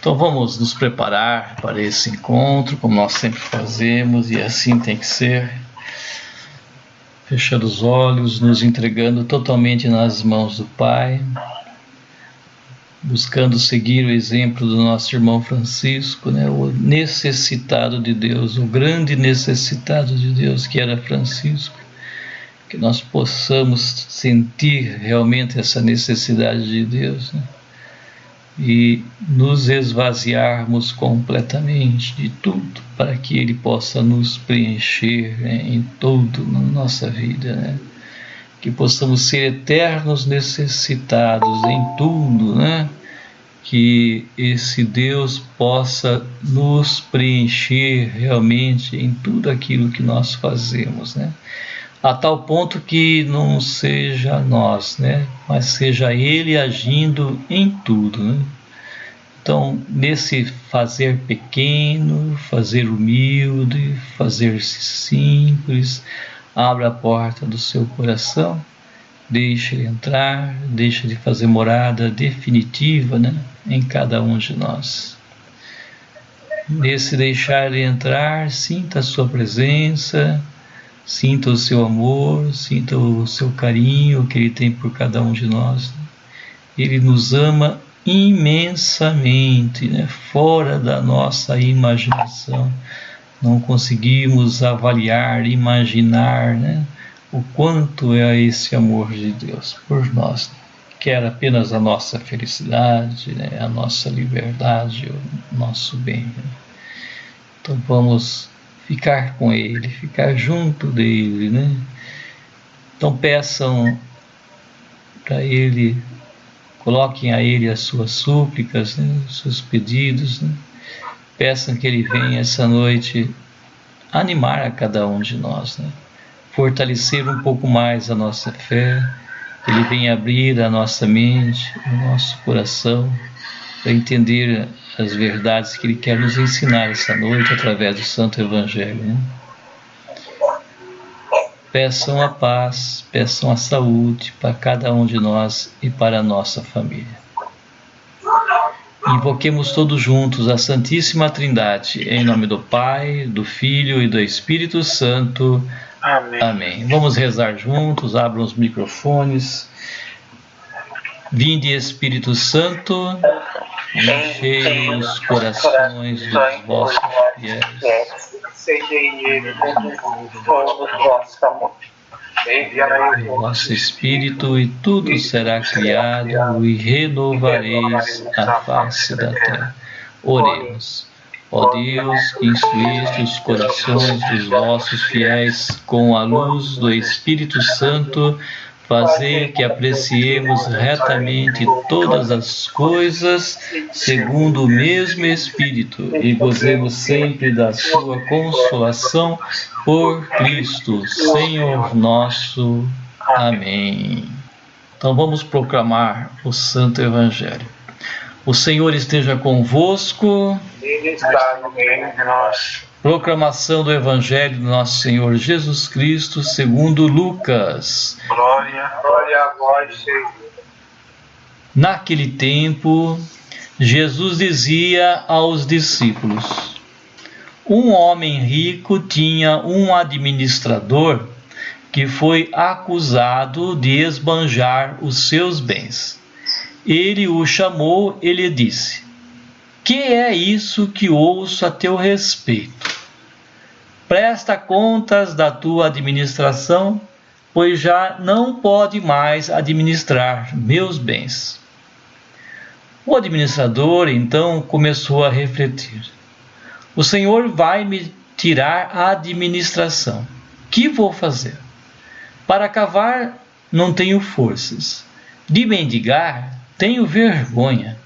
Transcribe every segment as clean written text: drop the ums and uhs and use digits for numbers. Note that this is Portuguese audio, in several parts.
Então vamos nos preparar para esse encontro, como nós sempre fazemos, e assim tem que ser. Fechando os olhos, nos entregando totalmente nas mãos do Pai, buscando seguir o exemplo do nosso irmão Francisco, né? O necessitado de Deus, o grande necessitado de Deus que era Francisco, que nós possamos sentir realmente essa necessidade de Deus, né? E nos esvaziarmos completamente de tudo, para que Ele possa nos preencher, né, em tudo na nossa vida, né? Que possamos ser eternos necessitados em tudo, né? Que esse Deus possa nos preencher realmente em tudo aquilo que nós fazemos, né? A tal ponto que não seja nós, né? Mas seja Ele agindo em tudo, né? Então, nesse fazer pequeno, fazer humilde, fazer-se simples, abra a porta do seu coração, deixe Ele entrar, deixe Ele fazer morada definitiva, né, em cada um de nós. Nesse deixar Ele entrar, sinta a sua presença, sinta o seu amor, sinta o seu carinho que Ele tem por cada um de nós. Ele nos ama imensamente, né? Fora da nossa imaginação. Não conseguimos avaliar, imaginar, né, o quanto é esse amor de Deus por nós. Quer apenas a nossa felicidade, né, a nossa liberdade, o nosso bem, né? Então vamos ficar com Ele, ficar junto dEle, né? Então peçam para Ele, coloquem a Ele as suas súplicas, né, os seus pedidos, né? Peçam que Ele venha essa noite animar a cada um de nós, né? Fortalecer um pouco mais a nossa fé, que Ele venha abrir a nossa mente, o nosso coração, para entender as verdades que Ele quer nos ensinar essa noite através do Santo Evangelho, né? Peçam a paz, peçam a saúde para cada um de nós e para a nossa família. Invoquemos todos juntos a Santíssima Trindade, em nome do Pai, do Filho e do Espírito Santo. Amém. Amém. Vamos rezar juntos, abram os microfones. Vinde, Espírito Santo, enchei os corações dos vossos fiéis. Acendei nele todo o vosso amor. Enviai o vosso Espírito, e tudo será criado, e renovareis a face da terra. Oremos. Ó Deus, que instruíste os corações dos vossos fiéis com a luz do Espírito Santo, fazei que apreciemos retamente todas as coisas segundo o mesmo Espírito e gozemos sempre da sua consolação por Cristo, Senhor nosso. Amém. Então vamos proclamar o Santo Evangelho. O Senhor esteja convosco. Ele está no meio de nós. Proclamação do Evangelho do nosso Senhor Jesus Cristo segundo Lucas. Glória a vós, Senhor. Naquele tempo, Jesus dizia aos discípulos: um homem rico tinha um administrador que foi acusado de esbanjar os seus bens. Ele o chamou e lhe disse: que é isso que ouço a teu respeito? Presta contas da tua administração, pois já não pode mais administrar meus bens. O administrador então começou a refletir: o Senhor vai me tirar a administração. Que vou fazer? Para cavar não tenho forças. De mendigar tenho vergonha.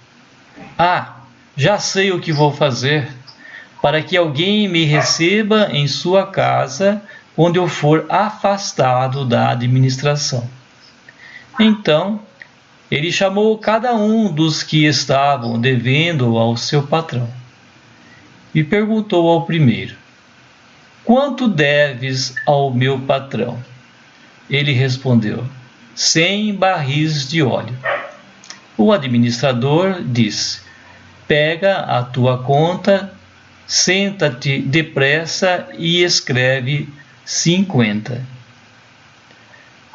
Já sei o que vou fazer, para que alguém me receba em sua casa quando eu for afastado da administração. Então, ele chamou cada um dos que estavam devendo ao seu patrão e perguntou ao primeiro: quanto deves ao meu patrão? Ele respondeu: 100 barris de óleo. O administrador disse: pega a tua conta, senta-te depressa e escreve 50.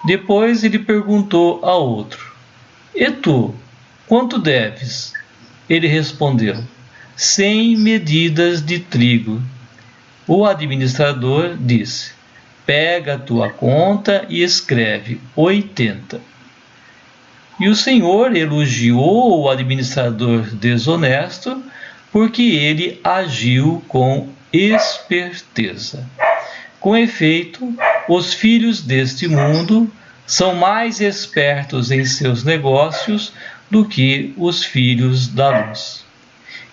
Depois ele perguntou ao outro: E tu, quanto deves? Ele respondeu: 100 medidas de trigo. O administrador disse: Pega a tua conta e escreve 80. E o Senhor elogiou o administrador desonesto, porque ele agiu com esperteza. Com efeito, os filhos deste mundo são mais espertos em seus negócios do que os filhos da luz.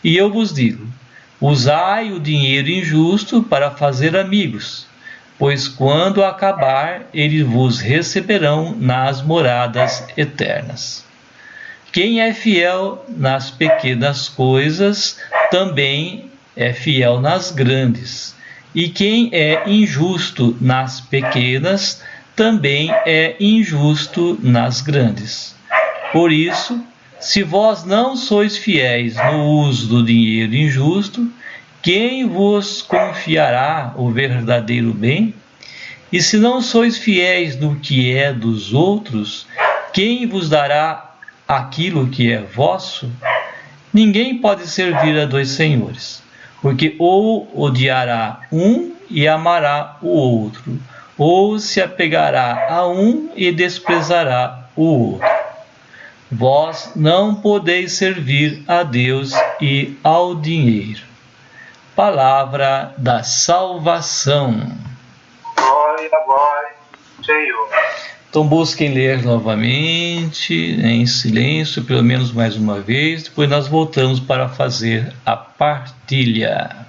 E eu vos digo: usai o dinheiro injusto para fazer amigos, pois quando acabar, eles vos receberão nas moradas eternas. Quem é fiel nas pequenas coisas, também é fiel nas grandes. E quem é injusto nas pequenas, também é injusto nas grandes. Por isso, se vós não sois fiéis no uso do dinheiro injusto, quem vos confiará o verdadeiro bem? E se não sois fiéis no que é dos outros, quem vos dará aquilo que é vosso? Ninguém pode servir a dois senhores, porque ou odiará um e amará o outro, ou se apegará a um e desprezará o outro. Vós não podeis servir a Deus e ao dinheiro. Palavra da salvação. Glória a vós, Senhor. Então busquem ler novamente, em silêncio, pelo menos mais uma vez. Depois nós voltamos para fazer a partilha.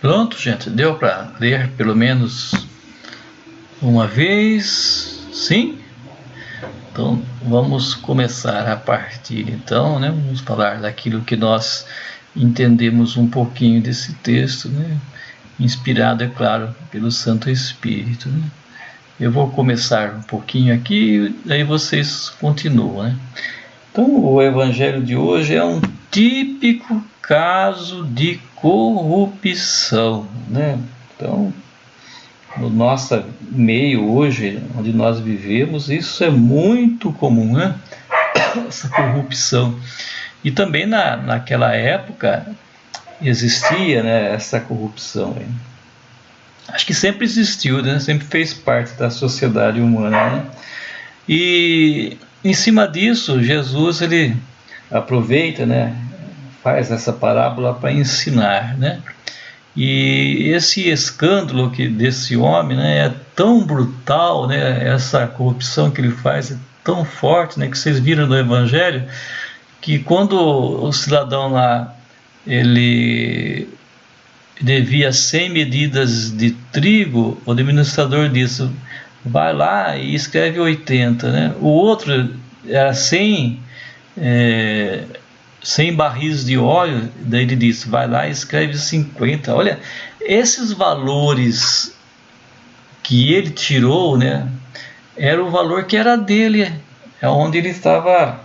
Pronto, gente, deu para ler pelo menos uma vez? Sim? Então vamos começar a partir então, né? Vamos falar daquilo que nós entendemos um pouquinho desse texto, né? Inspirado, é claro, pelo Santo Espírito, né? Eu vou começar um pouquinho aqui, aí vocês continuam, né? Então o evangelho de hoje é um típico caso de corrupção, né? Então, no nosso meio hoje, onde nós vivemos, isso é muito comum, né? Essa corrupção. E também naquela época existia, né, essa corrupção. Hein? Acho que sempre existiu, né? Sempre fez parte da sociedade humana, né? E em cima disso, Jesus ele aproveita, né? Faz essa parábola para ensinar, né? E esse escândalo desse homem, né, é tão brutal, né? Essa corrupção que ele faz é tão forte, né? Que vocês viram no Evangelho, que quando o cidadão lá ele devia 100 medidas de trigo, o administrador disse: vai lá e escreve 80, né? O outro era 100 barris de óleo, daí ele disse: vai lá e escreve 50. Olha, esses valores que ele tirou, né, era o valor que era dele, é onde ele estava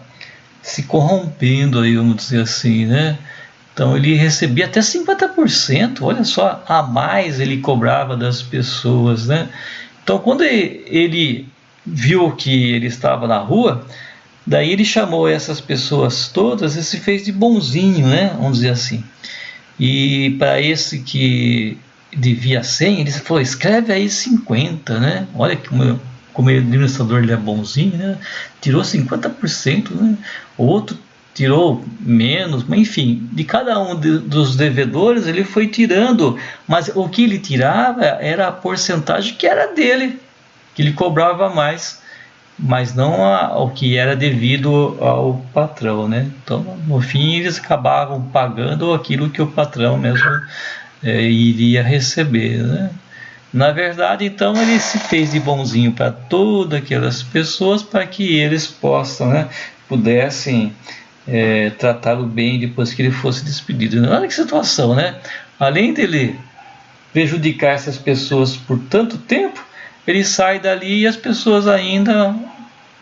se corrompendo aí, vamos dizer assim, né? Então ele recebia até 50%, olha só, a mais ele cobrava das pessoas, né? Então quando ele viu que ele estava na rua, daí ele chamou essas pessoas todas e se fez de bonzinho, né? Vamos dizer assim. E para esse que devia 100, ele falou, escreve aí 50, né? Olha como o administrador ele é bonzinho, né? Tirou 50%, né? O outro tirou menos, mas enfim, de cada um dos devedores ele foi tirando, mas o que ele tirava era a porcentagem que era dele, que ele cobrava mais, mas não ao que era devido ao patrão, né? Então, no fim, eles acabavam pagando aquilo que o patrão mesmo iria receber, né? Na verdade, então, ele se fez de bonzinho para todas aquelas pessoas para que eles possam, né, pudessem tratá-lo bem depois que ele fosse despedido. Olha que situação, né? Além dele prejudicar essas pessoas por tanto tempo, ele sai dali e as pessoas ainda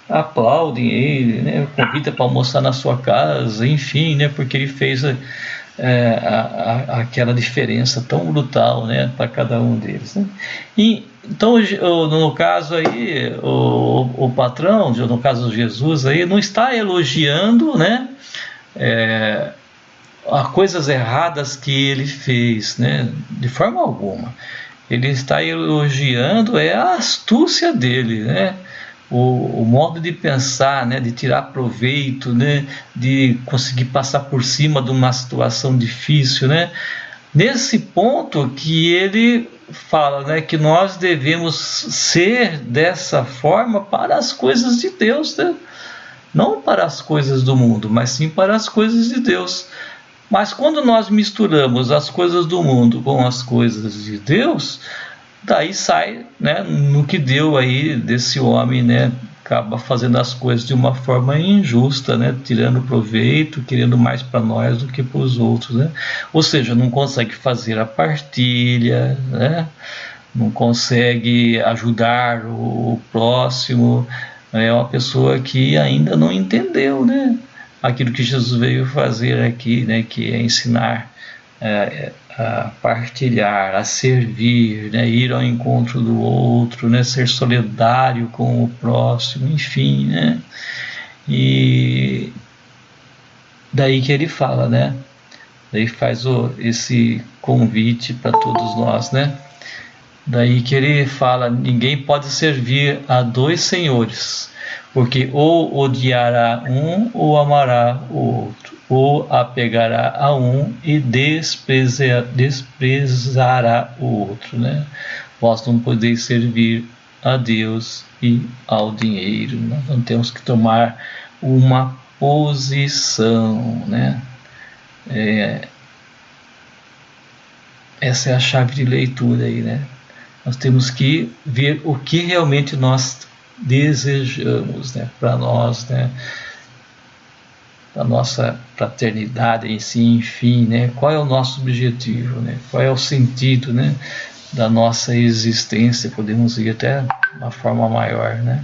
aplaudem ele, né? Convida para almoçar na sua casa, enfim, né? Porque ele fez aquela diferença tão brutal, né? Para cada um deles, né? E então, no caso aí, o patrão, no caso Jesus aí, não está elogiando, né? As coisas erradas que ele fez, né? De forma alguma. Ele está elogiando a astúcia dele, né? O modo de pensar, né? De tirar proveito, né? De conseguir passar por cima de uma situação difícil, né? Nesse ponto que ele fala, né? Que nós devemos ser dessa forma para as coisas de Deus, né? Não para as coisas do mundo, mas sim para as coisas de Deus. Mas quando nós misturamos as coisas do mundo com as coisas de Deus, daí sai, né, no que deu aí desse homem, né, acaba fazendo as coisas de uma forma injusta, né, tirando proveito, querendo mais para nós do que para os outros, né? Ou seja, não consegue fazer a partilha, né? Não consegue ajudar o próximo, é uma pessoa que ainda não entendeu, né, aquilo que Jesus veio fazer aqui, né, que é ensinar a partilhar, a servir, né, ir ao encontro do outro, né, ser solidário com o próximo, enfim, né? E daí que ele fala, né? Daí faz esse convite para todos nós, né? Daí que ele fala, ninguém pode servir a dois senhores, porque ou odiará um ou amará o outro, ou apegará a um e desprezará o outro, né? Vós não podeis servir a Deus e ao dinheiro. Nós não temos que tomar uma posição, né? Essa é a chave de leitura aí, né? Nós temos que ver o que realmente nós desejamos, né, para nós, né, a nossa fraternidade em si, enfim, né, qual é o nosso objetivo, né, qual é o sentido, né, da nossa existência, podemos ir até uma forma maior, né.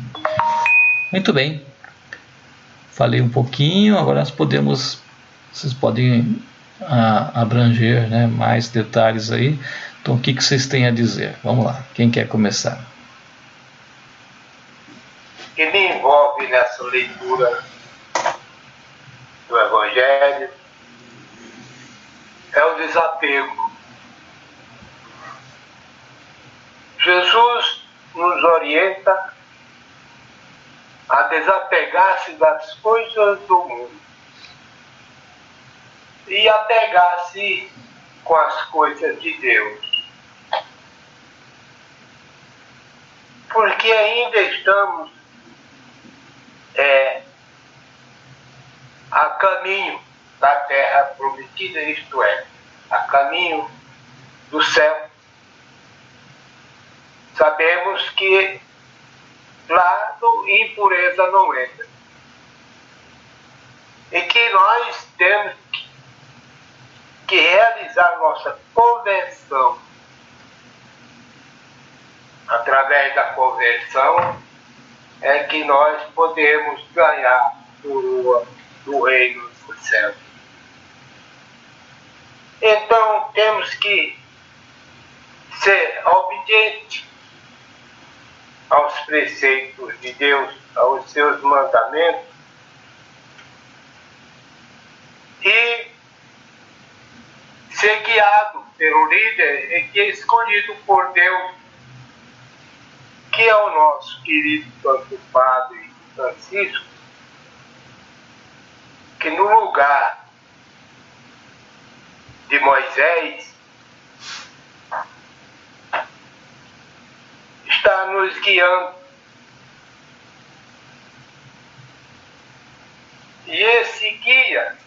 Muito bem, falei um pouquinho, agora vocês podem abranger, né, mais detalhes aí. Então, o que vocês têm a dizer? Vamos lá, quem quer começar? O que me envolve nessa leitura do Evangelho é o desapego. Jesus nos orienta a desapegar-se das coisas do mundo e apegar-se com as coisas de Deus. Porque ainda estamos a caminho da terra prometida, isto é, a caminho do céu. Sabemos que lá impureza não entra. E que nós temos que realizar nossa conversão através da conversão, é que nós podemos ganhar a coroa do reino dos céus. Então, temos que ser obedientes aos preceitos de Deus, aos seus mandamentos, e ser guiado pelo líder que é escolhido por Deus, que é o nosso querido Santo Padre Francisco, que no lugar de Moisés está nos guiando. E esse guia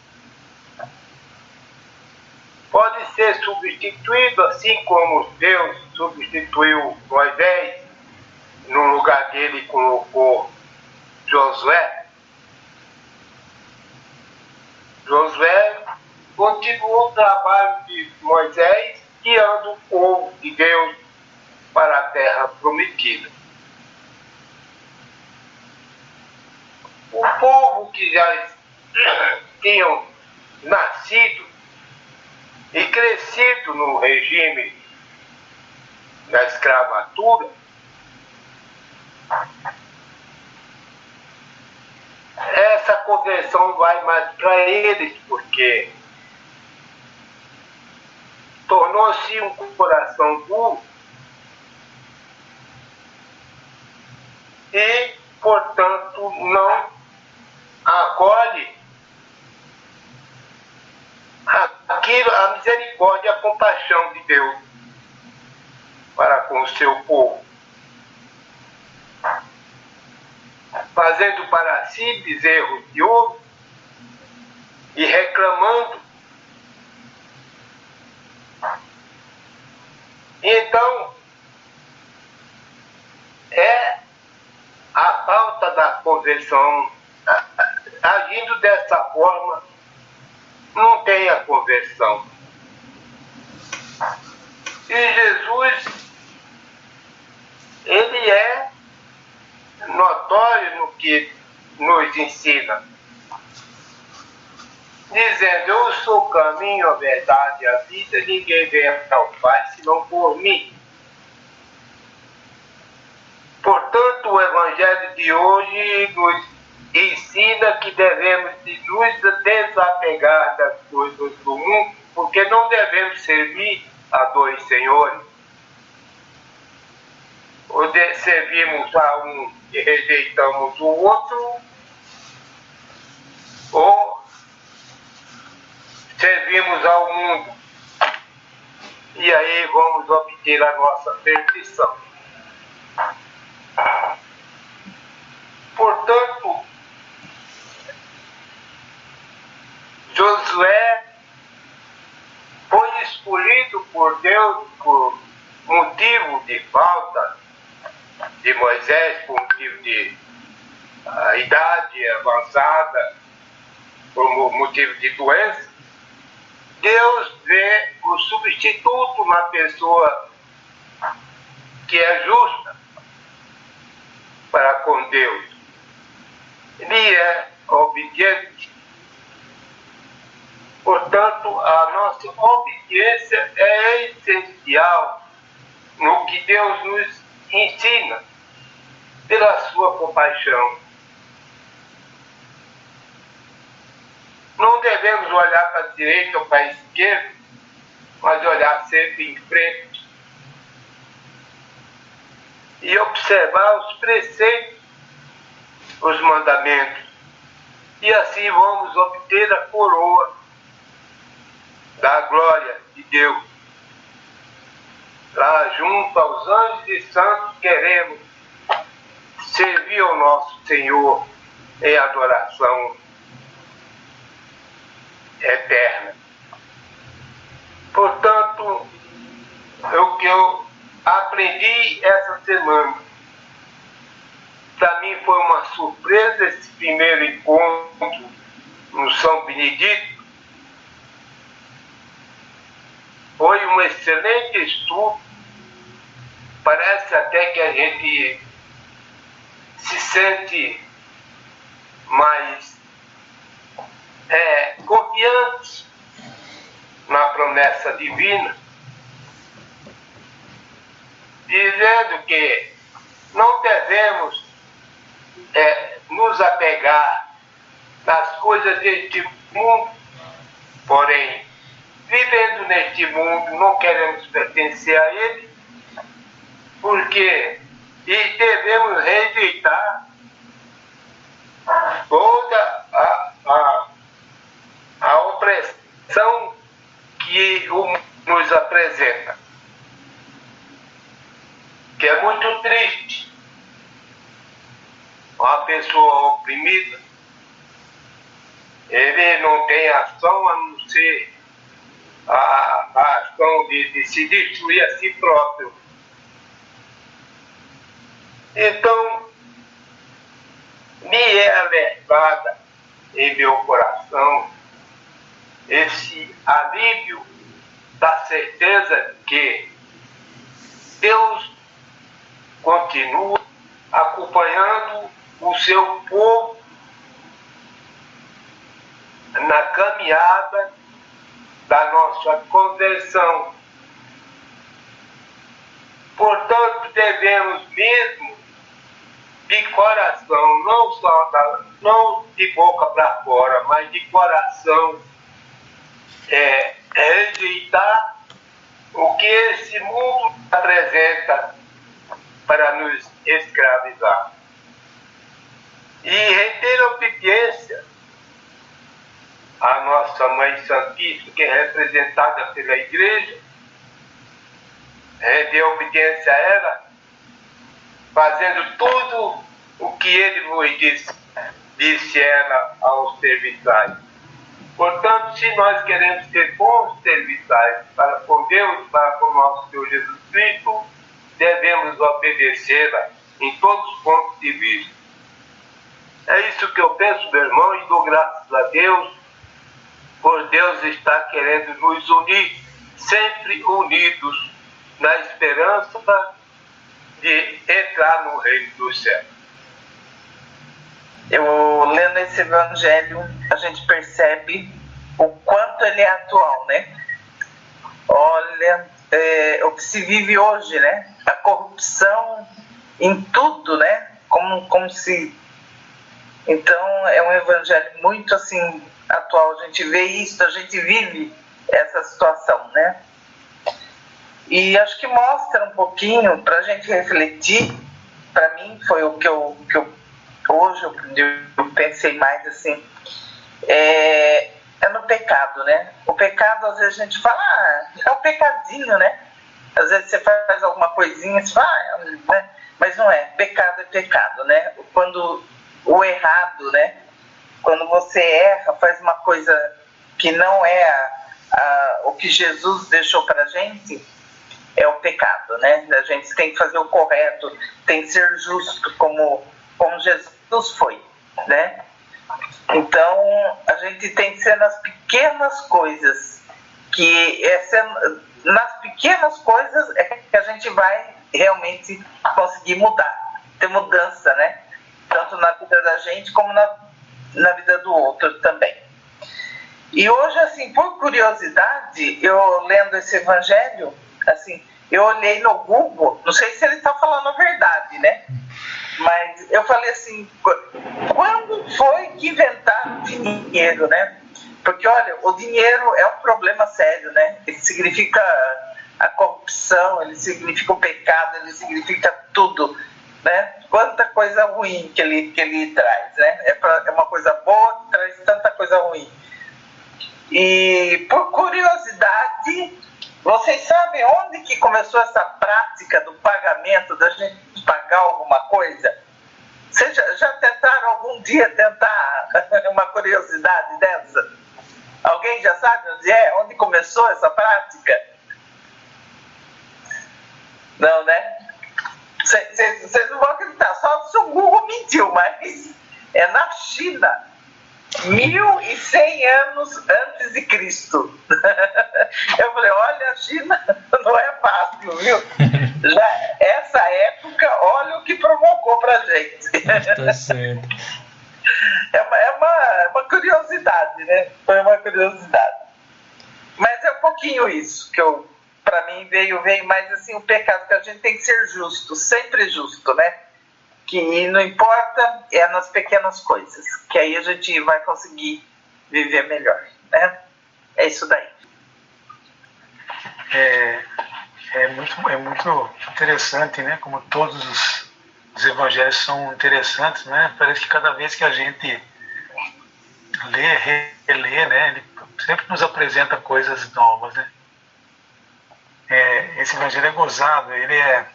pode ser substituído, assim como Deus substituiu Moisés, no lugar dele colocou Josué. Josué continuou o trabalho de Moisés, guiando o povo de Deus para a terra prometida. O povo que já tinham nascido e crescido no regime da escravatura, essa conversão não vai mais para eles, porque tornou-se um coração duro e, portanto, não acolhe aquilo, a misericórdia e a compaixão de Deus para com o seu povo, fazendo para si bezerros de ouro e reclamando. Então, é a falta da conversão. Agindo dessa forma, não tem a conversão. E Jesus, ele é notório no que nos ensina, dizendo: eu sou o caminho, a verdade e a vida, ninguém vem ao Pai senão por mim. Portanto, o Evangelho de hoje nos ensina que devemos nos desapegar das coisas do mundo, porque não devemos servir a dois senhores. Ou servimos a um e rejeitamos o outro, ou servimos ao mundo e aí vamos obter a nossa perdição. Portanto, Josué foi escolhido por Deus por motivo de falta de Moisés, por motivo de idade avançada, por motivo de doença. Deus vê o substituto na pessoa que é justa para com Deus. Ele é obediente. Portanto, a nossa obediência é essencial no que Deus nos ensina, pela sua compaixão. Não devemos olhar para a direita ou para a esquerda, mas olhar sempre em frente e observar os preceitos, os mandamentos. E assim vamos obter a coroa da glória de Deus. Lá junto aos anjos e santos queremos servir ao nosso Senhor em adoração eterna. Portanto, o que eu aprendi essa semana, para mim foi uma surpresa esse primeiro encontro no São Benedito. Foi um excelente estudo parece até que a gente se sente mais confiante na promessa divina, dizendo que não devemos nos apegar nas coisas deste mundo, porém, vivendo neste mundo, não queremos pertencer a ele, porque devemos rejeitar toda a opressão que nos apresenta, que é muito triste. Uma pessoa oprimida, ele não tem ação a não ser a ação de se destruir a si próprio. Então, me é alertada em meu coração esse alívio da certeza que Deus continua acompanhando o seu povo na caminhada da nossa conversão. Portanto, devemos mesmo de coração, não de boca para fora, mas de coração, rejeitar o que esse mundo apresenta para nos escravizar. E render obediência à nossa Mãe Santíssima, que é representada pela Igreja, render obediência a ela, fazendo tudo o que ele vos disse ela aos serviçais. Portanto, se nós queremos ser bons serviçais para com Deus, para com nosso Senhor Jesus Cristo, devemos obedecê-la em todos os pontos de vista. É isso que eu penso, meu irmão, e dou graças a Deus, por Deus estar querendo nos unir, sempre unidos, na esperança de entrar no reino do céu. Eu, lendo esse evangelho, a gente percebe o quanto ele é atual, né? Olha, o que se vive hoje, né? A corrupção em tudo, né? Como se... Então, é um evangelho muito, assim, atual. A gente vê isso, a gente vive essa situação, né? E acho que mostra um pouquinho para a gente refletir. Para mim, foi o que eu hoje eu pensei mais assim, é no pecado, né? O pecado, às vezes a gente fala, é um pecadinho, né? Às vezes você faz alguma coisinha, você fala, né? Mas não é, pecado é pecado, né? Quando o errado, né? Quando você erra, faz uma coisa que não é o que Jesus deixou pra gente, é o pecado, né? A gente tem que fazer o correto, tem que ser justo como Jesus foi, né? Então, a gente tem que ser nas pequenas coisas, nas pequenas coisas é que a gente vai realmente conseguir mudar, ter mudança, né? Tanto na vida da gente como na vida do outro também. E hoje, assim, por curiosidade, eu lendo esse evangelho, assim, eu olhei no Google, não sei se ele está falando a verdade, né? Mas eu falei assim, quando foi que inventaram o dinheiro, né? Porque, olha, o dinheiro é um problema sério, né? Ele significa a corrupção, ele significa o pecado, ele significa tudo, né? Quanta coisa ruim que ele traz, né? É uma coisa boa que traz tanta coisa ruim. E, por curiosidade, vocês sabem onde que começou essa prática do pagamento, da gente pagar alguma coisa? Vocês já tentaram algum dia tentar uma curiosidade dessa? Alguém já sabe onde é? Onde começou essa prática? Não, né? Vocês não vão acreditar, só se o Google mentiu, mas é na China. 1.100 anos antes de Cristo. Eu falei, olha, a China não é fácil, viu? Já essa época, olha o que provocou pra gente. Tá certo. É uma curiosidade, né? Foi uma curiosidade. Mas é um pouquinho isso que para mim veio mais assim o pecado, que a gente tem que ser justo, sempre justo, né? Que não importa, é nas pequenas coisas, que aí a gente vai conseguir viver melhor, né? É isso daí. É muito interessante, né? Como todos os evangelhos são interessantes, né? Parece que cada vez que a gente lê, relê, né? Ele sempre nos apresenta coisas novas, né? Esse evangelho é gozado, a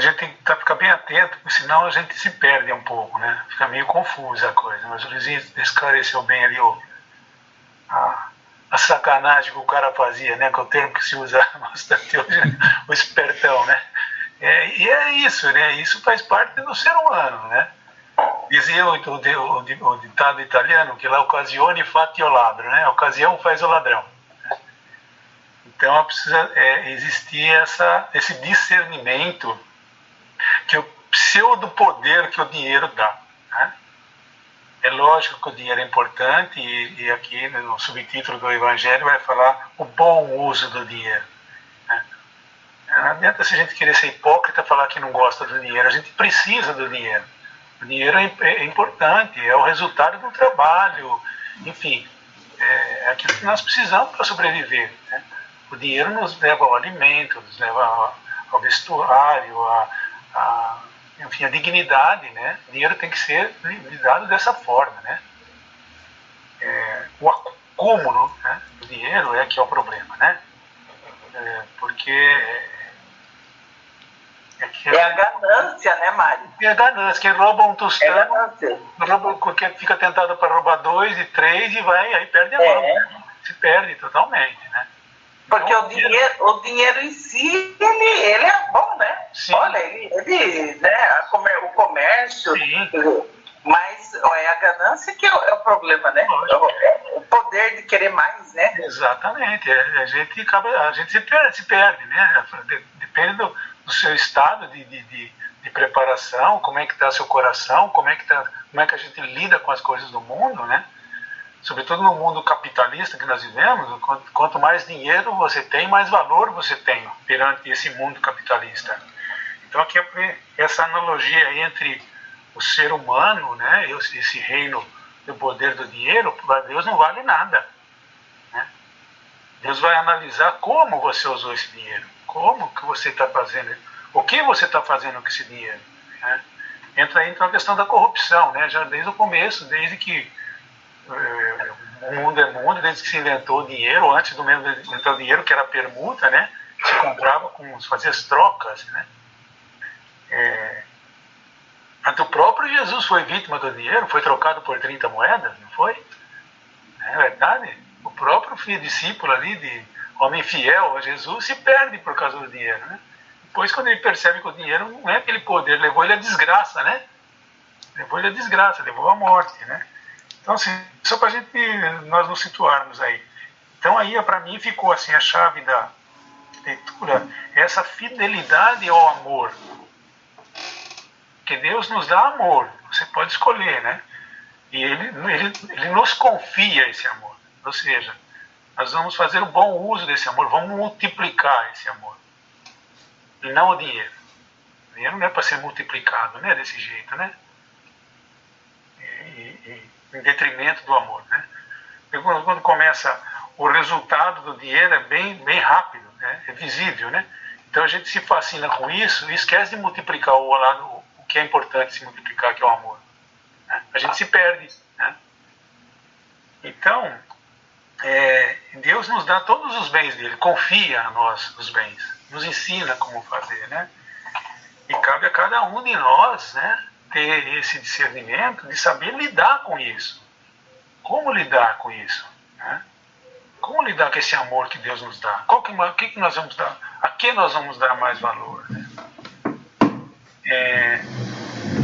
gente tem que ficar bem atento, porque senão a gente se perde um pouco, né? Fica meio confusa a coisa. Mas o Luizinho esclareceu bem ali a sacanagem que o cara fazia, né? Que é o termo que se usa bastante hoje, o espertão, né? E é isso, né? Isso faz parte do ser humano, né? Dizia o ditado italiano que la occasione fatti o ladro, né? A ocasião faz o ladrão. Então precisa existir esse discernimento que o pseudo-poder que o dinheiro dá, né? É lógico que o dinheiro é importante e aqui no subtítulo do Evangelho vai falar o bom uso do dinheiro, né? Não adianta se a gente querer ser hipócrita falar que não gosta do dinheiro, a gente precisa do dinheiro. O dinheiro é importante, é o resultado do trabalho, enfim, é aquilo que nós precisamos para sobreviver, né? O dinheiro nos leva ao alimento, nos leva ao vestuário, enfim, a dignidade, né? O dinheiro tem que ser lidado dessa forma, né? O acúmulo, né, do dinheiro é que é o problema, né? Porque é a ganância, né, Mário? É a ganância. Quem rouba um tostão, fica tentado para roubar 2 e 3 e aí perde a mão, né? Se perde totalmente, né? Porque então, o dinheiro em si, ele é bom, né? Sim. Olha, ele né, o comércio, sim, mas é a ganância que é o problema, né? O poder de querer mais, né? Exatamente. A gente se perde, né? Depende do seu estado de preparação, como é que está seu coração, como é que a gente lida com as coisas do mundo, né? Sobretudo no mundo capitalista que nós vivemos, quanto mais dinheiro você tem, mais valor você tem perante esse mundo capitalista. Então aqui essa analogia entre o ser humano, né, esse reino do poder do dinheiro, para Deus não vale nada, né? Deus vai analisar como você usou esse dinheiro, como que você está fazendo, o que você está fazendo com esse dinheiro, né? Entra aí então a questão da corrupção, né? Já desde o começo, desde que o mundo é mundo, desde que se inventou o dinheiro, antes do mesmo inventar o dinheiro, que era a permuta, né? Se comprava fazia as trocas, né? Até o próprio Jesus foi vítima do dinheiro, foi trocado por 30 moedas, não foi? É verdade? O próprio discípulo ali, de homem fiel a Jesus, se perde por causa do dinheiro, né? Depois, quando ele percebe que o dinheiro não é aquele poder, levou ele à desgraça, né? Levou ele à desgraça, levou à morte, né? Então, assim, só para nós nos situarmos aí. Então, aí, para mim, ficou assim a chave da leitura, essa fidelidade ao amor. Porque Deus nos dá amor, você pode escolher, né? E ele nos confia esse amor. Ou seja, nós vamos fazer um bom uso desse amor, vamos multiplicar esse amor. E não o dinheiro. O dinheiro não é para ser multiplicado, né? Desse jeito, né? Em detrimento do amor, né? Quando começa, o resultado do dinheiro é bem rápido, né? É visível, né? Então a gente se fascina com isso e esquece de multiplicar o que é importante se multiplicar, que é o amor, né? A gente se perde, né? Então Deus nos dá todos os bens dele, confia a nós os bens, nos ensina como fazer, né? E cabe a cada um de nós, né, ter esse discernimento de saber lidar com isso. Como lidar com isso, né? Como lidar com esse amor que Deus nos dá? Que nós vamos dar? A que nós vamos dar mais valor, né?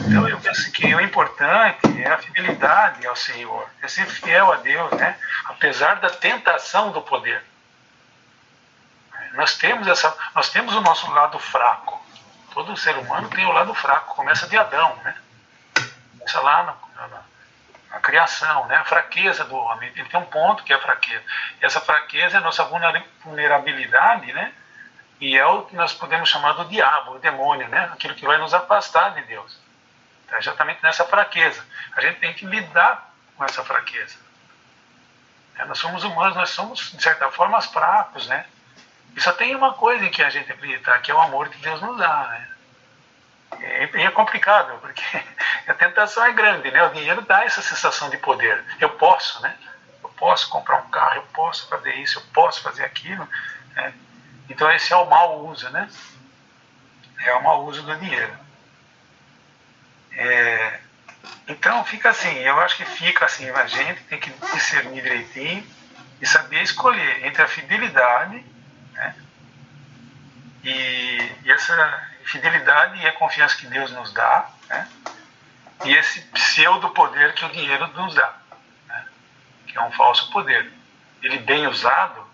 Então eu penso que o importante é a fidelidade ao Senhor, é ser fiel a Deus, né? Apesar da tentação do poder. Nós temos o nosso lado fraco. Todo ser humano tem o lado fraco, começa de Adão, né? Começa lá na criação, né? A fraqueza do homem. Ele tem um ponto que é a fraqueza. E essa fraqueza é a nossa vulnerabilidade, né? E é o que nós podemos chamar do diabo, o demônio, né? Aquilo que vai nos afastar de Deus. Então, exatamente nessa fraqueza. A gente tem que lidar com essa fraqueza. Nós somos humanos, nós somos, de certa forma, fracos, né? E só tem uma coisa em que a gente acredita, que é o amor que Deus nos dá, né? E é complicado, porque a tentação é grande, né? O dinheiro dá essa sensação de poder. Eu posso, né? Eu posso comprar um carro, eu posso fazer isso, eu posso fazer aquilo, né? Então esse é o mau uso, né? É o mau uso do dinheiro. Então fica assim, eu acho que fica assim, a gente tem que discernir direitinho e saber escolher entre a fidelidade, né? E essa fidelidade e a confiança que Deus nos dá, né? E esse pseudo-poder que o dinheiro nos dá, né? Que é um falso poder. Ele bem usado,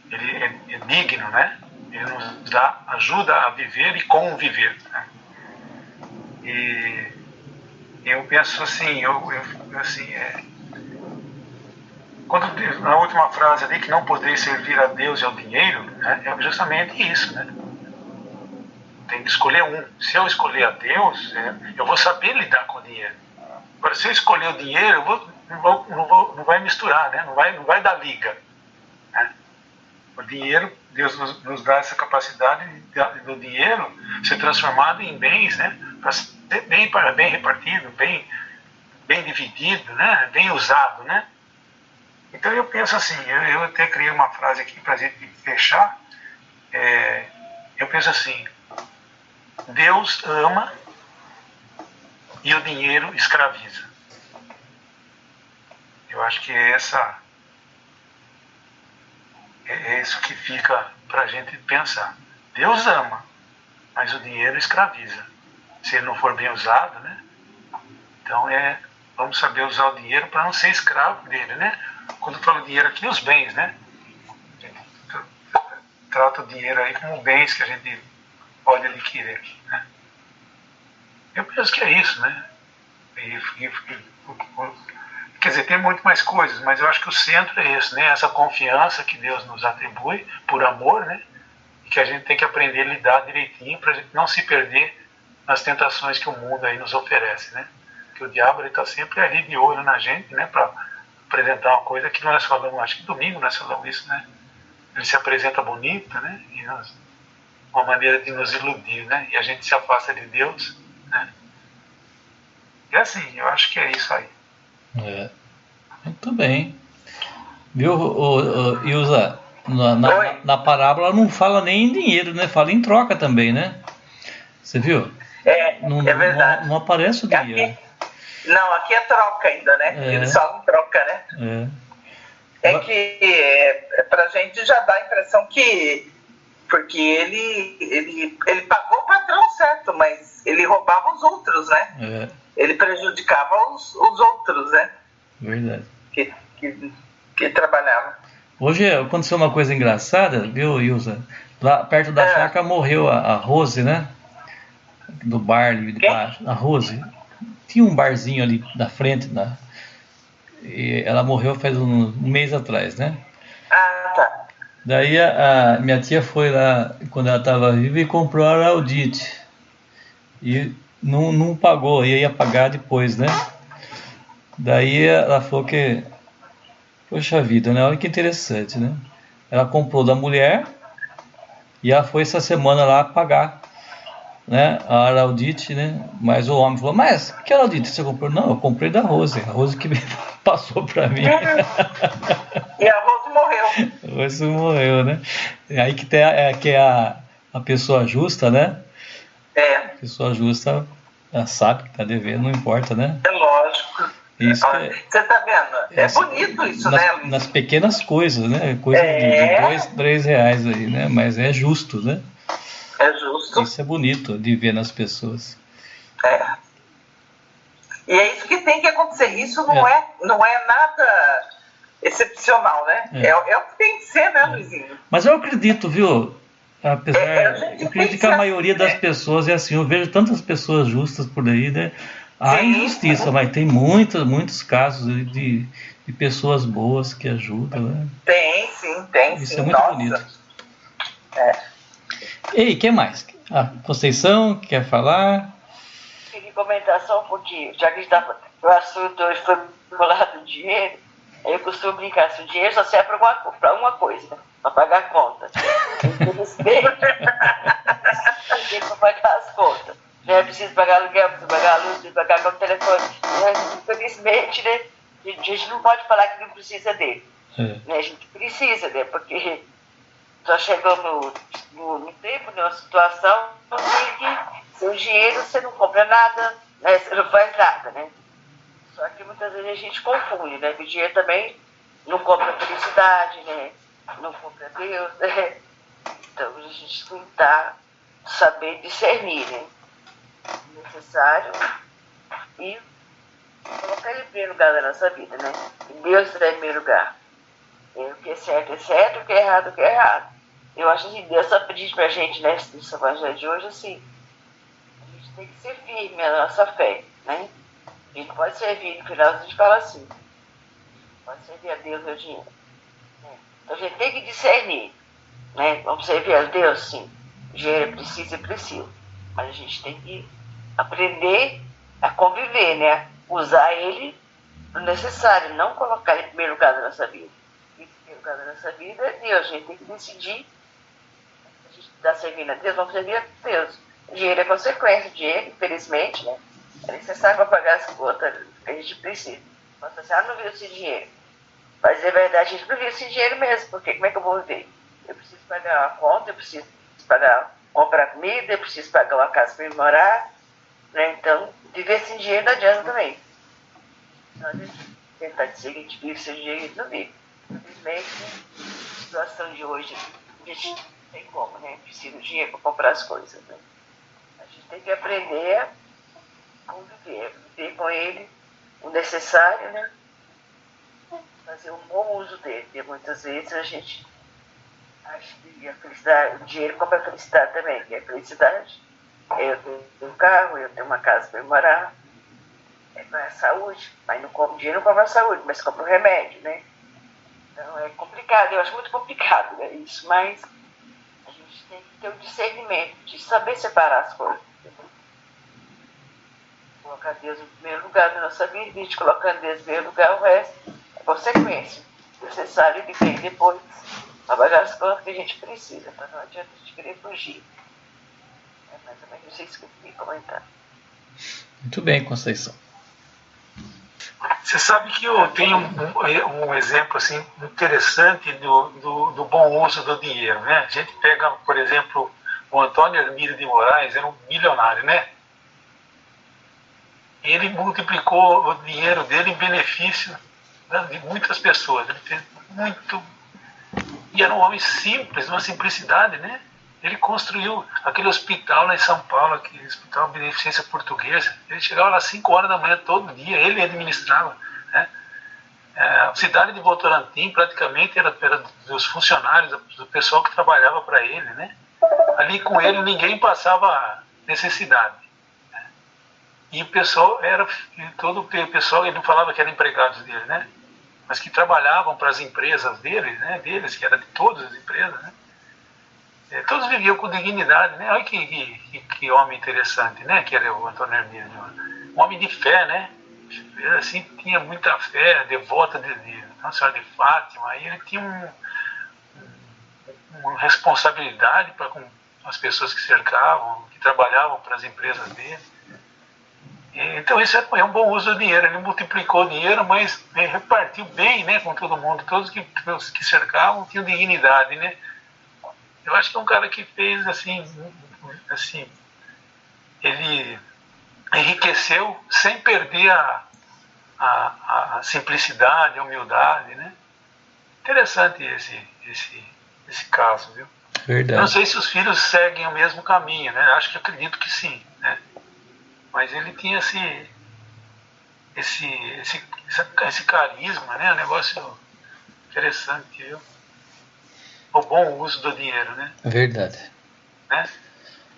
ele é digno, né? Ele nos dá, ajuda a viver e conviver, né? E eu penso assim, quando na última frase ali, que não podeis servir a Deus e ao dinheiro, né, é justamente isso, né? Tem que escolher um. Se eu escolher a Deus, eu vou saber lidar com o dinheiro. Agora, se eu escolher o dinheiro, não vai misturar, né? Não vai dar liga, né? O dinheiro, Deus nos dá essa capacidade do dinheiro ser transformado em bens, né? Para ser bem repartido, bem dividido, né? Bem usado, né? Então eu penso assim, eu até criei uma frase aqui para a gente fechar. Eu penso assim: Deus ama e o dinheiro escraviza. Eu acho que é isso que fica para a gente pensar. Deus ama, mas o dinheiro escraviza. Se ele não for bem usado, né? Então vamos saber usar o dinheiro para não ser escravo dele, né? Quando eu falo dinheiro aqui, os bens, né? Trata o dinheiro aí como bens que a gente pode adquirir, né? Eu penso que é isso, né? Quer dizer, tem muito mais coisas, mas eu acho que o centro é esse, né? Essa confiança que Deus nos atribui por amor, né? E que a gente tem que aprender a lidar direitinho para a gente não se perder nas tentações que o mundo aí nos oferece, né? Que o diabo está sempre ali de olho na gente, né? Para apresentar uma coisa que nós falamos, acho que domingo nós falamos isso, né? Ele se apresenta bonito, né? E uma maneira de nos iludir, né? E a gente se afasta de Deus, né? E assim, eu acho que é isso aí. Muito bem. Viu, Ilza? Na parábola não fala nem em dinheiro, né? Fala em troca também, né? Você viu? É verdade. Não aparece o dinheiro. Aqui é troca ainda, né? Eles falam troca, né? Que pra gente já dá a impressão que... Porque ele pagou o patrão certo, mas ele roubava os outros, né? Ele prejudicava os outros, né? Verdade. Que trabalhavam. Hoje aconteceu uma coisa engraçada, viu, Ilza? Lá perto da chácara morreu a Rose, né? Do bar ali de baixo. A Rose. Tinha um barzinho ali na frente, e ela morreu faz um mês atrás, né? Tá. Daí a minha tia foi lá, quando ela estava viva, e comprou a Araudite. E não pagou, ia pagar depois, né? Daí ela falou que... Poxa vida, né? Olha que interessante, né? Ela comprou da mulher e ela foi essa semana lá pagar, né? A Araudite, né? Mas o homem falou: mas que Araudite você comprou? Não, eu comprei da Rose. A Rose que passou pra mim. E a Rose morreu. A Rose morreu, né? Aí que tem a pessoa justa, né? A pessoa justa, ela sabe que tá devendo, não importa, né? É lógico. Isso você tá vendo? É bonito isso, né, Luiz? Nas pequenas coisas, né? Coisa de R$2 aí, né? Mas é justo, né? É justo. Isso é bonito de ver nas pessoas. E é isso que tem que acontecer. Isso não é nada excepcional, né? É o que tem que ser, né, Luizinho? Mas eu acredito, viu? Apesar, eu acredito que a maioria das pessoas é assim. Eu vejo tantas pessoas justas por aí, né? Há injustiça, mas tem muitos casos de pessoas boas que ajudam, né? Tem sim. Isso é muito bonito. Ei, que mais? Conceição, quer falar? Queria comentar só um pouquinho, já que o assunto hoje foi pro lado do dinheiro, eu costumo brincar, se o dinheiro só serve para uma coisa, né? Para pagar a conta. Infelizmente, para pagar as contas. Já é preciso pagar aluguel, preciso pagar a luz, preciso pagar o telefone. Infelizmente, né? A gente não pode falar que não precisa dele. Né? A gente precisa, né? Porque só chegou no tempo, numa situação em que sem dinheiro você não compra nada, né? Você não faz nada, né? Só que muitas vezes a gente confunde, né? Que o dinheiro também não compra felicidade, né? Não compra Deus, né? Então a gente tem que saber discernir, né? O necessário e colocar ele em primeiro lugar da nossa vida, né? E Deus está em primeiro lugar. O que é certo, o que é errado, é errado. Eu acho que Deus só diz pra gente, né, nesse evangelho de hoje, assim, a gente tem que ser firme na nossa fé, né? A gente pode servir, no final a gente fala assim, pode servir a Deus ou dinheiro. Né? Então a gente tem que discernir, né? Vamos servir a Deus, sim. O dinheiro é preciso. Mas a gente tem que aprender a conviver, né? Usar ele no necessário, não colocar ele em primeiro lugar da nossa vida. Em primeiro lugar da nossa vida é Deus. A gente tem que decidir. A gente está servindo a Deus, vamos servir a Deus. O dinheiro é consequência. O dinheiro, infelizmente, né? É necessário para pagar as contas que a gente precisa. Mas assim, não viu esse dinheiro. Mas é verdade, a gente não viu esse dinheiro mesmo, porque como é que eu vou viver? Eu preciso pagar uma conta, eu preciso comprar comida, eu preciso pagar uma casa para me morar, né? Então, viver sem dinheiro não adianta também. Então, a gente tentar dizer que a gente vive sem dinheiro, a gente não vive. Infelizmente, a situação de hoje, a gente não tem como, né? Precisa de dinheiro para comprar as coisas, né? A gente tem que aprender a conviver, viver com ele o necessário, né? Fazer um bom uso dele, porque muitas vezes a gente acha que a felicidade, o dinheiro compra a felicidade também, que é a felicidade. Eu tenho um carro, eu tenho uma casa para morar, é a saúde, mas não compra dinheiro, não compra a saúde, mas compra o remédio, né? Então é complicado, eu acho muito complicado, né, isso, mas a gente tem que ter o discernimento de saber separar as coisas. Colocar Deus em primeiro lugar da nossa vida, a gente colocando Deus em primeiro lugar, o resto é consequência. Necessário de ver depois para pagar as contas que a gente precisa, para não adianta a gente querer fugir. É mais ou menos isso que eu queria comentar. Muito bem, Conceição. Você sabe que eu tenho um exemplo assim, interessante do bom uso do dinheiro, né? A gente pega, por exemplo, o Antônio Hermílio de Moraes, era um milionário, né? Ele multiplicou o dinheiro dele em benefício, né, de muitas pessoas. Ele fez muito. E era um homem simples, uma simplicidade, né? Ele construiu aquele hospital lá em São Paulo, aquele hospital de beneficência portuguesa. Ele chegava lá às 5 horas da manhã todo dia, ele administrava, né? A cidade de Votorantim praticamente era dos funcionários, do pessoal que trabalhava para ele, né? Ali com ele ninguém passava necessidade. E o pessoal todo o pessoal, ele não falava que eram empregados dele, né? Mas que trabalhavam para as empresas dele, né? Deles, que era de todas as empresas, né? Todos viviam com dignidade, né? Olha que homem interessante, né? Que era o Antônio Hermílio. Um homem de fé, né? Ele, assim, tinha muita fé, devota de Nossa Senhora de Fátima, e ele tinha uma responsabilidade para com as pessoas que cercavam, que trabalhavam para as empresas dele. Então isso é um bom uso do dinheiro. Ele multiplicou o dinheiro, mas repartiu bem, né, com todo mundo. Todos que cercavam tinham dignidade, né? Eu acho que é um cara que fez assim, ele enriqueceu sem perder a simplicidade, a humildade, né? Interessante esse caso, viu? Verdade. Eu não sei se os filhos seguem o mesmo caminho, né? Acredito que sim, né? Mas ele tinha esse carisma, né? Um negócio interessante, viu? O bom uso do dinheiro, né? É verdade. Né?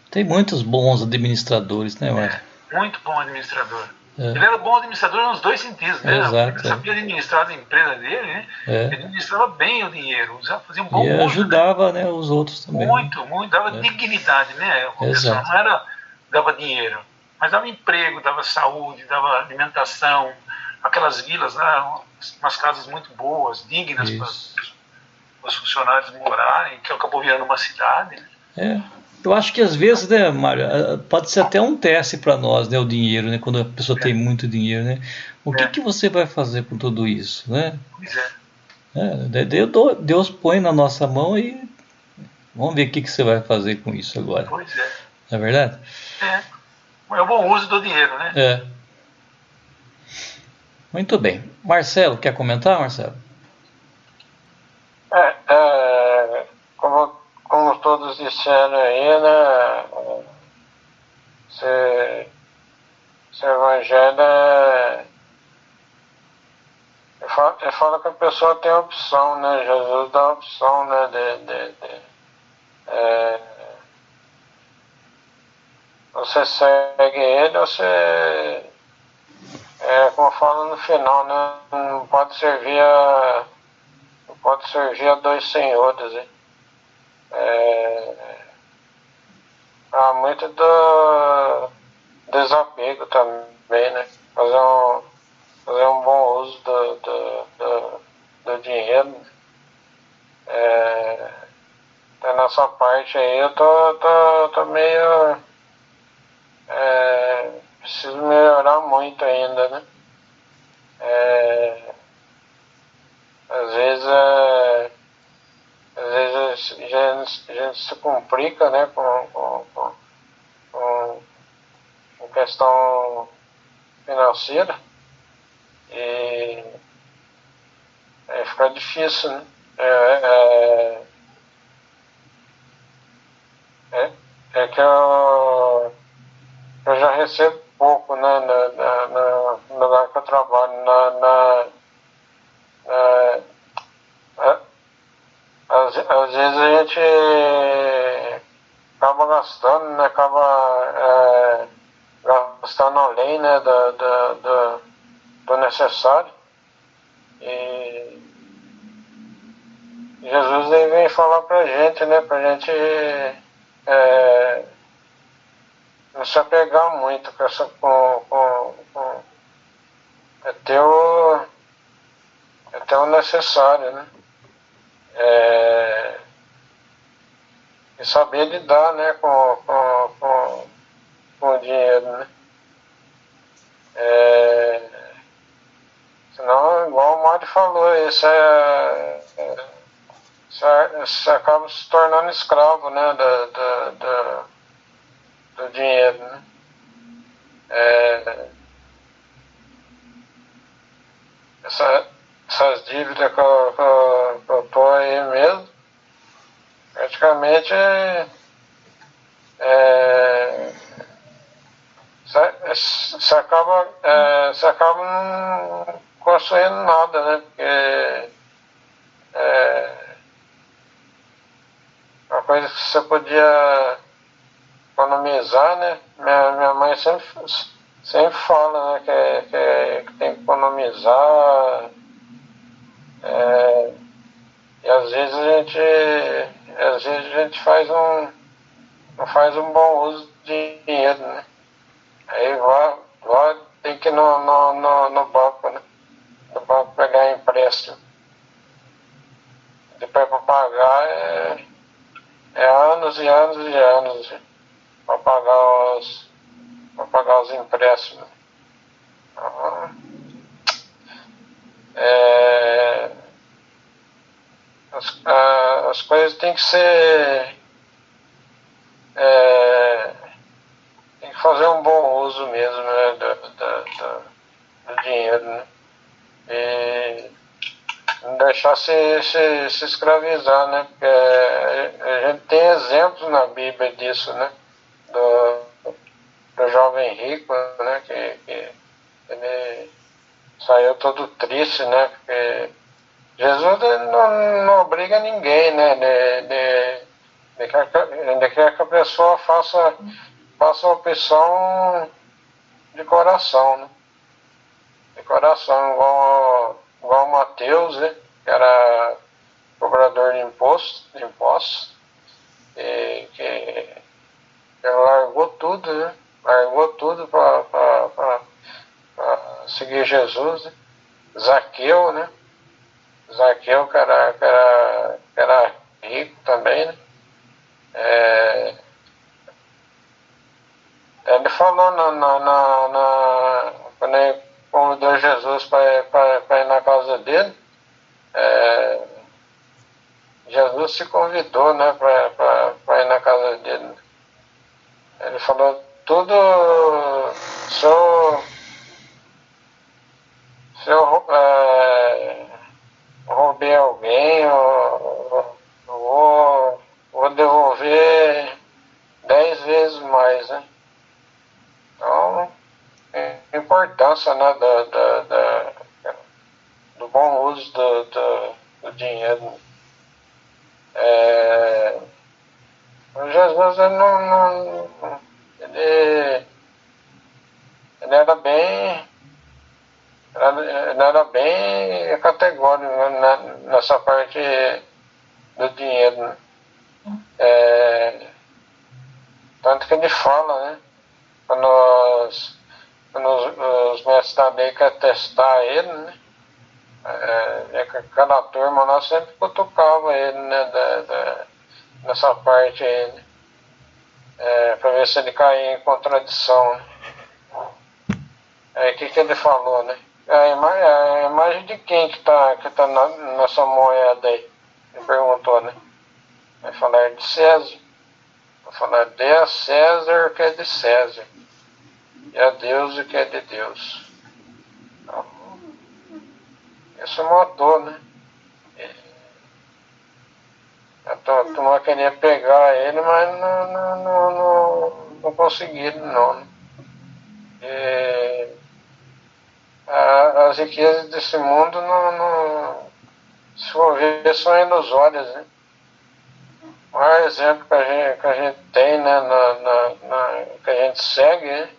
Tem muitos bons administradores, né, Márcio? Muito bom administrador. É. Ele era bom administrador nos dois sentidos, né? Exato, Ele sabia administrar a empresa dele, né? Ele administrava bem o dinheiro, fazia um bom E uso, ajudava, né, os outros também. muito, dava dignidade, né? O pessoal Exato. não era dava dinheiro, mas dava emprego, dava saúde, dava alimentação, aquelas vilas lá, umas casas muito boas, dignas para os funcionários morarem, que acabou virando uma cidade. Né? Eu acho que às vezes, né, Mário, pode ser até um teste para nós, né, o dinheiro, né, quando a pessoa tem muito dinheiro, né? O que você vai fazer com tudo isso, né? Pois é. Deus põe na nossa mão e vamos ver o que você vai fazer com isso agora. Pois é. Não é verdade? É o bom uso do dinheiro, né? Muito bem. Marcelo, quer comentar, Marcelo? Como todos disseram aí, né? Esse evangelho fala que a pessoa tem opção, né? Jesus dá a opção, né? Você segue ele, você, como fala no final, né? Não pode servir a dois senhores, hein? Há muito do desapego também, né? Fazer um bom uso do dinheiro. Então nessa parte aí eu tô meio... preciso melhorar muito ainda, né? Às vezes a gente se complica, né, com questão financeira e aí fica difícil, né? É que eu já recebo pouco, né, no lugar que eu trabalho, às vezes a gente acaba gastando, né, gastando além, né, do necessário. E Jesus aí vem falar pra gente, né, pra gente não se apegar muito com essa ter o necessário, né? E saber lidar, né, com o dinheiro, né? Senão, igual o Mário falou, você acaba se tornando escravo, né, do dinheiro, né? Essas dívidas que eu tô aí mesmo, praticamente você acaba não construindo nada, né? Porque uma coisa que você podia economizar, né? Minha mãe sempre fala, né, que tem que economizar. E às vezes a gente não faz um bom uso de dinheiro, né? Aí tem que ir no banco, né? No banco pegar empréstimo. Depois para pagar é anos e anos e anos para pagar os empréstimos. Então, as coisas têm que ser... tem que fazer um bom uso mesmo, né, do dinheiro, né? E não deixar se escravizar, né? Porque a gente tem exemplos na Bíblia disso, né? Do jovem rico, né? Que ele saiu todo triste, né? Porque Jesus não obriga ninguém, né? Ele quer que a pessoa faça a opção de coração, né? De coração, igual Mateus, né? Que era cobrador de impostos, e que ele largou tudo, né? Largou tudo para seguir Jesus, né? Zaqueu, né? Zaqueu que era rico também, né? Ele falou quando ele convidou Jesus para ir na casa dele, Jesus se convidou, né, para ir na casa dele. Ele falou, tudo, se eu roubei alguém, eu vou devolver 10 vezes mais, né? Então, a importância, né, do bom uso do dinheiro. Jesus ele era bem categórico, né, nessa parte do dinheiro, né? Tanto que ele fala, né? Quando os mestres da lei querem testar ele, né? Cada turma lá sempre cutucava ele, né? Nessa parte aí, né? Para ver se ele caía em contradição, né? Aí o que ele falou, né? A imagem de quem que tá nessa moeda aí? Ele perguntou, né? Vai falar de César. Vai falar, dê a César o que é de César, e a Deus o que é de Deus. Então, isso matou, né? A turma queria pegar ele, mas não conseguiram, não, né? As riquezas desse mundo, se for ver, são ilusórias, né? O maior exemplo que a gente tem, né, que a gente segue, né,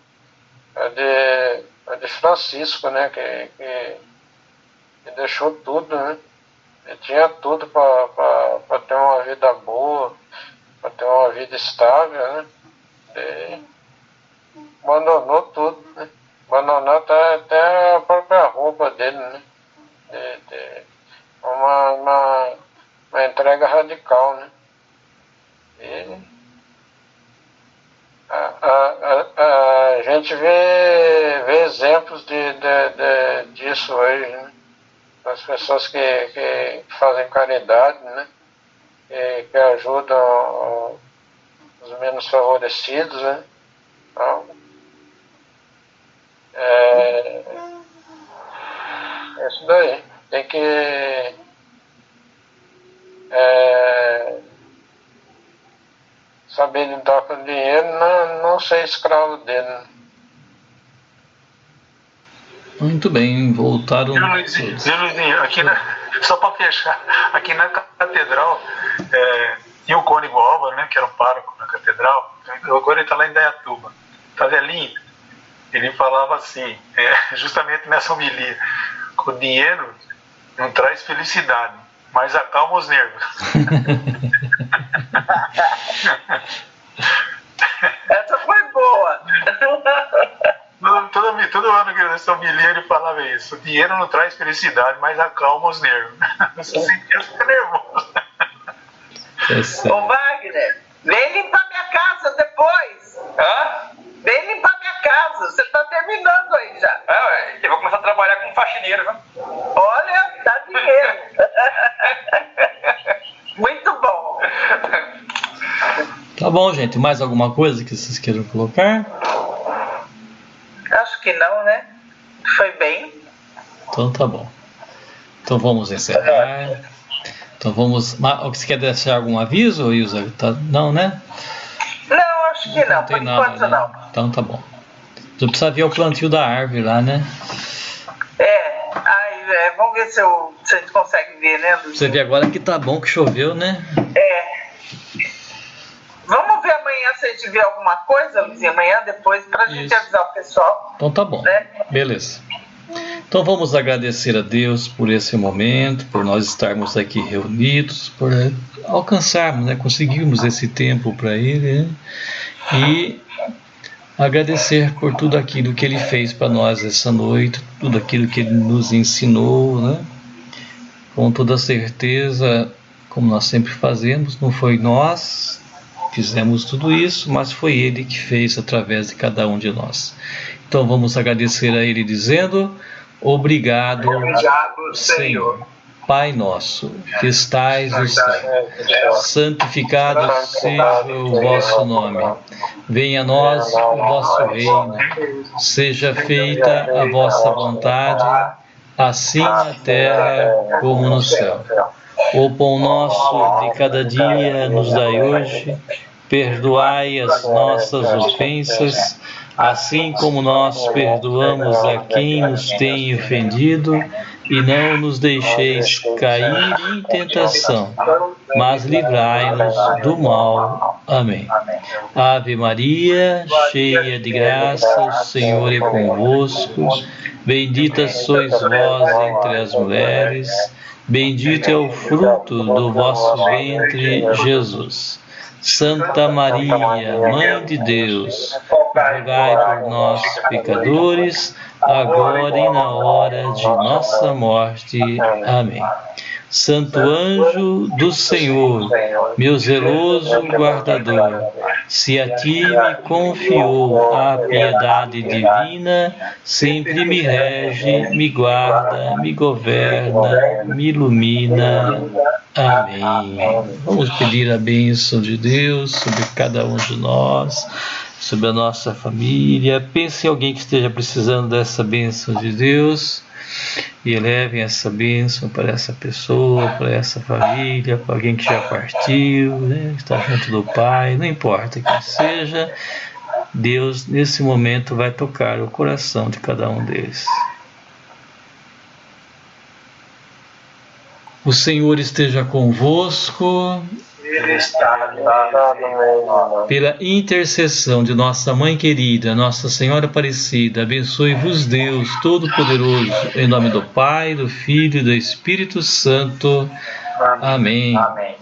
é de Francisco, né, que deixou tudo, né? Ele tinha tudo para ter uma vida boa, para ter uma vida estável, né? E abandonou tudo, né? Abandonou até a própria roupa dele, né? Uma entrega radical, né? E a gente vê exemplos disso hoje, né? As pessoas que fazem caridade, né? Que ajudam os menos favorecidos, né? Então, é isso daí. Tem que saber lidar com o dinheiro, não ser escravo dele, né? Muito bem, voltaram. Luizinho, aqui só para fechar, aqui na catedral tinha o Cônigo Álvaro, né, que era o pároco na catedral. Agora ele está lá em Indaiatuba, tá velhinho. Ele falava assim, justamente nessa homilia, que o dinheiro não traz felicidade, mas acalma os nervos. Essa foi boa. Todo ano que nessa homilia ele falava isso. O dinheiro não traz felicidade, mas acalma os nervos. Você fica nervoso. Ô Wagner, vem limpar minha casa depois. Hã? Vem limpar minha casa. Você tá terminando aí já. Eu vou começar a trabalhar como faxineiro, viu? Olha, dá dinheiro. Muito bom. Tá bom, gente. Mais alguma coisa que vocês queiram colocar? Acho que não, né? Foi bem. Então tá bom. Então vamos encerrar. Então vamos. Você quer deixar algum aviso, Ilza? Não, né? Não, acho que não. Tem Por nada, enquanto né? não. Então tá bom. Você precisa ver o plantio da árvore lá, né? vamos ver se a gente consegue ver, né, Luiz? Você vê agora que tá bom que choveu, né? Vamos ver amanhã se a gente vê alguma coisa, Luizinho, amanhã depois, pra gente avisar o pessoal. Então tá bom, né? Beleza. Então vamos agradecer a Deus por esse momento, por nós estarmos aqui reunidos, por alcançarmos, né, conseguirmos esse tempo para Ele, né? E agradecer por tudo aquilo que Ele fez para nós essa noite, tudo aquilo que Ele nos ensinou, né? Com toda certeza, como nós sempre fazemos, não foi nós que fizemos tudo isso, mas foi Ele que fez através de cada um de nós. Então vamos agradecer a Ele dizendo: obrigado, Senhor. Pai nosso, que estais no céu, santificado seja o vosso nome. Venha a nós o vosso reino. Seja feita a vossa vontade, assim na terra como no céu. O pão nosso de cada dia nos dai hoje. Perdoai as nossas ofensas, assim como nós perdoamos a quem nos tem ofendido, e não nos deixeis cair em tentação, mas livrai-nos do mal. Amém. Ave Maria, cheia de graça, o Senhor é convosco. Bendita sois vós entre as mulheres, bendito é o fruto do vosso ventre, Jesus. Santa Maria, Mãe de Deus, rogai por nós, pecadores, agora e na hora de nossa morte. Amém. Santo anjo do Senhor, meu zeloso guardador, se a ti me confiou a piedade divina, sempre me rege, me guarda, me governa, me ilumina. Amém. Vamos pedir a bênção de Deus sobre cada um de nós, sobre a nossa família. Pense em alguém que esteja precisando dessa bênção de Deus e elevem essa bênção para essa pessoa, para essa família, para alguém que já partiu, né? Está junto do Pai, não importa quem seja, Deus nesse momento vai tocar o coração de cada um deles. O Senhor esteja convosco. Pela intercessão de nossa Mãe querida, Nossa Senhora Aparecida, abençoe-vos Deus Todo-Poderoso, em nome do Pai, do Filho e do Espírito Santo. Amém. Amém.